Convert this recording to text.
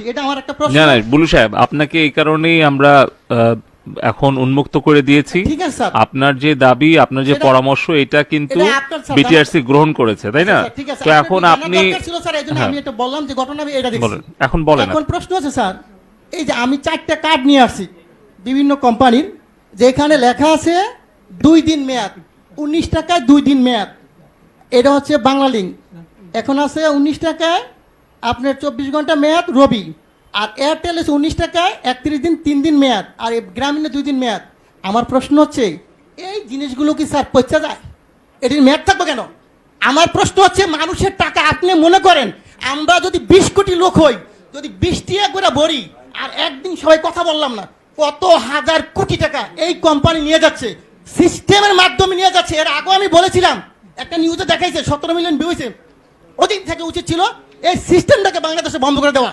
এটা আমার একটা প্রশ্ন। না না বুলু সাহেব, আপনাকে এই কারণেই আমরা এখন উন্মুক্ত করে দিয়েছি। ঠিক আছে স্যার, আপনার যে দাবি, আপনার যে সেটা- পরামর্শ, এটা কিন্তু এটা আপনার স্যার বিটিআরসি গ্রহণ করেছে, তাই না? ঠিক আছে, তো আপনার এখন জানার আপনি দরকার ছিল স্যার, এইজন্য হ্যাঁ, আমি এটা বললাম যে ঘটনা আমি এটা দেখছি। বলেন, এখন বলেন। এখন প্রশ্ন আছে স্যার, এই যে আমি 4টা কার্ড নিয়ে আসছি বিভিন্ন কোম্পানির, যেখানে লেখা আছে 2 দিন মেয়াদ, 19 টাকায় 2 দিন মেয়াদ। এটা হচ্ছে বাংলালিংক। এখন আছে 19 টাকায় আপনার 24 ঘন্টা মেয়াদ রবি। আর এয়ারটেল আছে 19 টাকায় 31 দিন 3 দিন মেয়াদ, আর এই গ্রামীণে 2 দিন মেয়াদ। আমার প্রশ্ন হচ্ছে এই জিনিসগুলো কি স্যার পচা যায়? এটির মেয়াদ থাকবে কেন? আমার প্রশ্ন হচ্ছে মানুষের টাকা আপনি মনে করেন আমরা যদি 20 কোটি লোক হই, যদি 20টি করে ভরি, আর একদিন সবাই কথা বললাম না, কত হাজার কোটি টাকা এই কোম্পানি নিয়ে যাচ্ছে, সিস্টেমের মাধ্যমে নিয়ে যাচ্ছে। এর আগেও আমি বলেছিলাম, একটা নিউজে দেখাইছে 17 মিলিয়ন ভিউ হয়েছে। ওদিন থেকে উচিত ছিল এই সিস্টেমটাকে বাংলাদেশে বন্ধ করে দেওয়া।